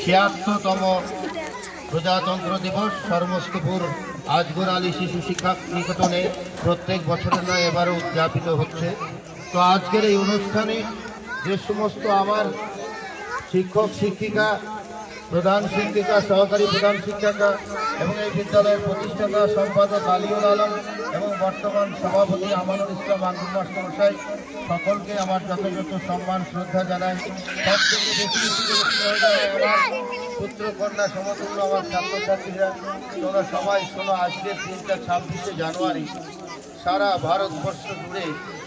76তম প্রজাতন্ত্র দিবস সর্বস্তপুর আজগর আলী শিশু শিক্ষা নিকেতনে প্রত্যেক বছরের নয় এবারও উদযাপিত হচ্ছে। তো আজকের এই অনুষ্ঠানে যে সমস্ত আমার শিক্ষক শিক্ষিকা, প্রধান শিক্ষিকা, সহকারী প্রধান শিক্ষিকা এবং এই বিদ্যালয়ের প্রতিষ্ঠাতা সম্পাদক আলিউল আলম এবং বর্তমান সভাপতি আমানুল ইসলাম আঙ্গুল মাস্টার মশাই, সকলকে আমার যথাযথ সম্মান শ্রদ্ধা জানাই। সব থেকে বেশি আমার পুত্র কন্যা সমতুল্য আমার ছাত্রছাত্রীরা, তোমরা সবাই শোনো, আজকের দিনটা 26শে জানুয়ারি সারা ভারতবর্ষ জুড়ে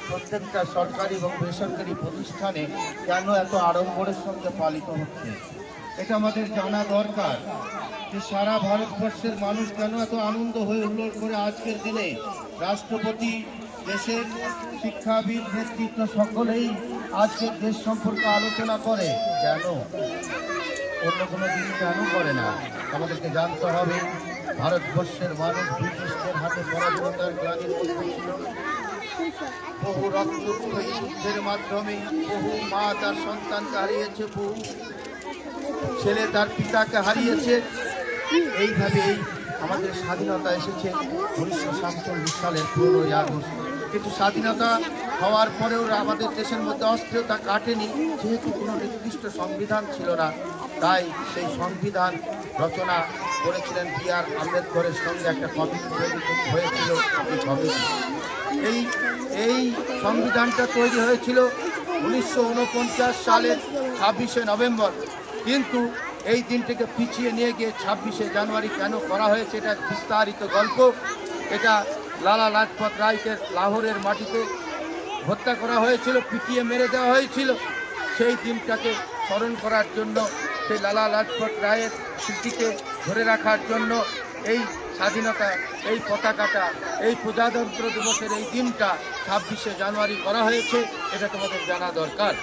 প্রত্যেকটা সরকারি এবং বেসরকারি প্রতিষ্ঠানে কেন এত আড়ম্বরের সঙ্গে পালিত হচ্ছে এটা আমাদের জানা দরকার। যে সারা ভারতবর্ষের মানুষ কেন এত আনন্দ হয়ে উল্লাস করে আজকের দিনে রাষ্ট্রপতি, দেশের শিক্ষাবিদ, নেতৃত্ব সকলেই আজকের দেশ সম্পর্কে আলোচনা করে, কেন অন্য কোনো দিন কেন করে না? আমাদেরকে জানতে হবে ভারতবর্ষের মানুষ ব্রিটিশদের হাতে পরাধীনতার গ্লানির মধ্যে ছিল। বহু রক্তক্ষয়ী যুদ্ধের মাধ্যমে বহু মা তার সন্তানকে হারিয়েছে, বহু ছেলে তার পিতাকে হারিয়েছে। এইভাবেই আমাদের স্বাধীনতা এসেছে 1947 সালের 15ই আগস্ট। কিন্তু স্বাধীনতা হওয়ার পরেও আমাদের দেশের মধ্যে অস্থিরতা কাটেনি, যেহেতু কোনো নির্দিষ্ট সংবিধান ছিল না। তাই সেই সংবিধান রচনা করেছিলেন B.R. আম্বেদকরের সঙ্গে একটা কমিটি হয়েছিল। এই সংবিধানটা তৈরি হয়েছিল 1949 সালের 26শে নভেম্বর। কিন্তু এই দিনটিকে পিছিয়ে নিয়ে গিয়ে 26শে জানুয়ারি কেন করা হয়েছে, এটা বিস্তারিত গল্প। এটা লালা লাজপত রায়কে লাহোরের মাটিতে হত্যা করা হয়েছিল, পিটিয়ে মেরে দেওয়া হয়েছিল। সেই দিনটাকে স্মরণ করার জন্য, সেই লালা লাজপত রায়ের স্মৃতিকে ধরে রাখার জন্য এই স্বাধীনতা, এই পতাকাটা, এই প্রজাতন্ত্র দিবসের এই দিনটা 26শে জানুয়ারি করা হয়েছে। এটা তোমাদের জানা দরকার।